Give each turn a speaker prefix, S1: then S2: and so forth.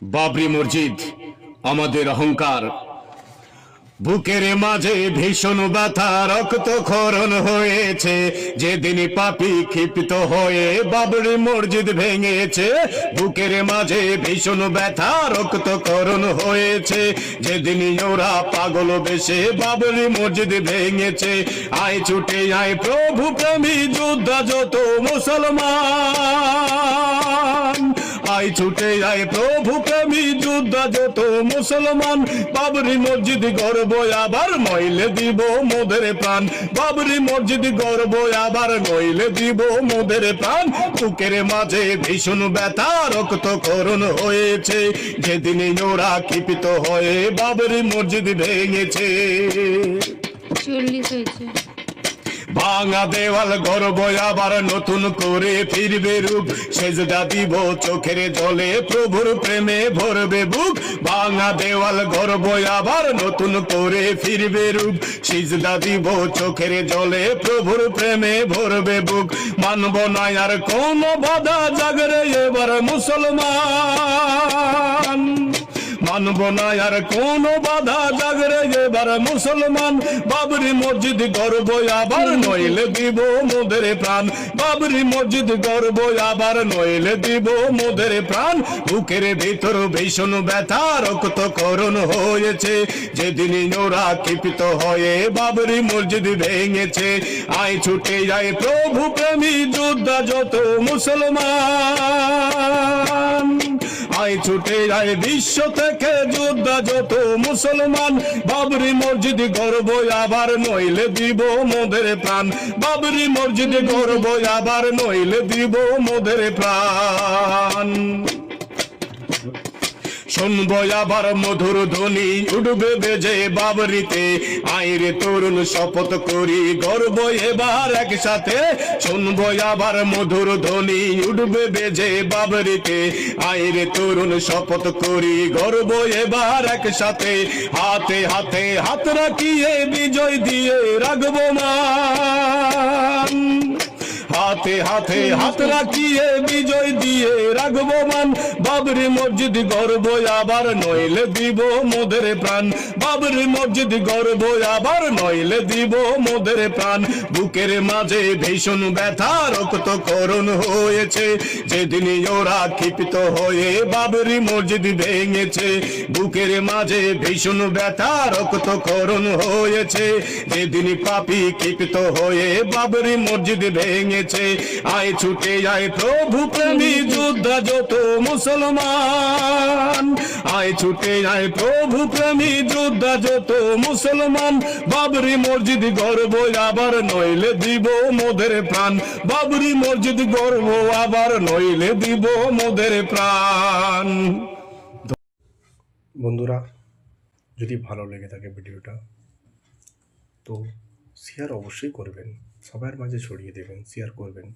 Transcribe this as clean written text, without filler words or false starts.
S1: বাবরি মসজিদ আমাদের অহংকার। বুকের মাঝে ভীষণ ব্যথা, রক্তক্ষরণ হয়েছে যেদিন পাপী ক্ষিপ্ত হয়ে বাবরি মসজিদ ভেঙেছে। বুকের মাঝে ভীষণ ব্যথা, রক্তক্ষরণ হয়েছে যেদিন ওরা পাগল বেশে বাবরি মসজিদ ভেঙেছে। আয় ছুটে আয় প্রভু প্রেমী যোদ্ধা যত মুসলমান, আয় ছুটে আয় প্রভু প্রেমী যোদ্ধা যত মুসলমান। বাবরি মসজিদ গর্ব আবার নইলে দিব মোদের প্রাণ, বাবরি মসজিদ গর্ব আবার নইলে দিব মোদের প্রাণ। বুকের মাঝে ভীষণ ব্যথা, রক্তক্ষরণ হয়েছে যেদিন ওরা ক্ষিপ্ত হয়ে বাবরি মসজিদ ভেঙেছে।
S2: 40 হয়েছে।
S1: ভাঙা দেওয়াল গর্ব আবার নতুন করে ফিরবে রূপ, সেজদা দিব চোখের জলে প্রভুর প্রেমে ভরবে বুক। ভাঙা দেওয়াল গর্ব আবার নতুন করে ফিরবে রূপ, সেজদা দিব চোখের জলে প্রভুর প্রেমে ভরবে বুক। মানব না আর কোন বাধা, জাগরে এবার মুসলমান, মানব না আর কোন বাধা, জাগরে এবার মুসলমান। বাবরি মসজিদ গর্ব আবার নইলে দিব মোদের প্রাণ, বাবরি মসজিদ গর্ব আবার নইলে দিব মোদের প্রাণ। বুকের ভিতর ভীষণ ব্যথা, রক্তক্ষরণ হয়েছে যেদিন ওরা ক্ষিপ্ত হয়ে বাবরি মসজিদ ভেঙেছে। আয় ছুটে যায় প্রভু প্রেমী যোদ্ধা যত মুসলমান, আয় ছুটে যায় বিশ্ব থেকে যোদ্ধা যত মুসলমান। বাবরি মসজিদ গর্ব আবার নইলে দিব মোদের প্রাণ, বাবরি মসজিদ গর্ব আবার নইলে দিব মোদের প্রাণ। শুনবো আবার মধুর ধ্বনি উঠবে বেজে বাবরিতে, আইরে তরুণ শপথ করি গর্ব এবার একসাথে। শুনবো আবার মধুর ধ্বনি উঠবে বেজে বাবরিতে, আইরে তরুণ শপথ করি গর্ব এবার একসাথে। হাতে হাতে হাত রাখিয়ে বিজয় দিয়ে রাখবো মান, হাতে হাতে হাত রাখিয়ে বিজয় দিয়ে রাখবো মান। বাবরি মসজিদ গর্ব আবার নইলে দিব মোদের প্রাণ, বাবরি মসজিদ গর্ব আবার নইলে দিব মোদের প্রাণ। বুকের মাঝে ভীষণ ব্যথা, রক্তক্ষরণ হয়েছে যেদিন ওরা ক্ষিপ্ত হয়ে বাবরি মসজিদ ভেঙেছে। বুকের মাঝে ভীষণ ব্যথা, রক্তক্ষরণ হয়েছে যেদিন পাপী ক্ষিপ্ত হয়ে বাবরি মসজিদ ভেঙেছে। আয় ছুটে আয় প্রভু প্রেমী যোদ্ধা যত মুসলমান, আয় ছুটে আয় প্রভু প্রেমী যোদ্ধা যত মুসলমান। বাবরি মসজিদ গর্ব আবার নইলে দিব মোদের প্রাণ, বাবরি মসজিদ গর্ব আবার নইলে দিব মোদের প্রাণ।
S3: বন্ধুরা, যদি ভালো লেগে থাকে ভিডিওটা তো শেয়ার অবশ্যই করবেন, সবার মাঝে ছড়িয়ে দেবেন, শেয়ার করবেন।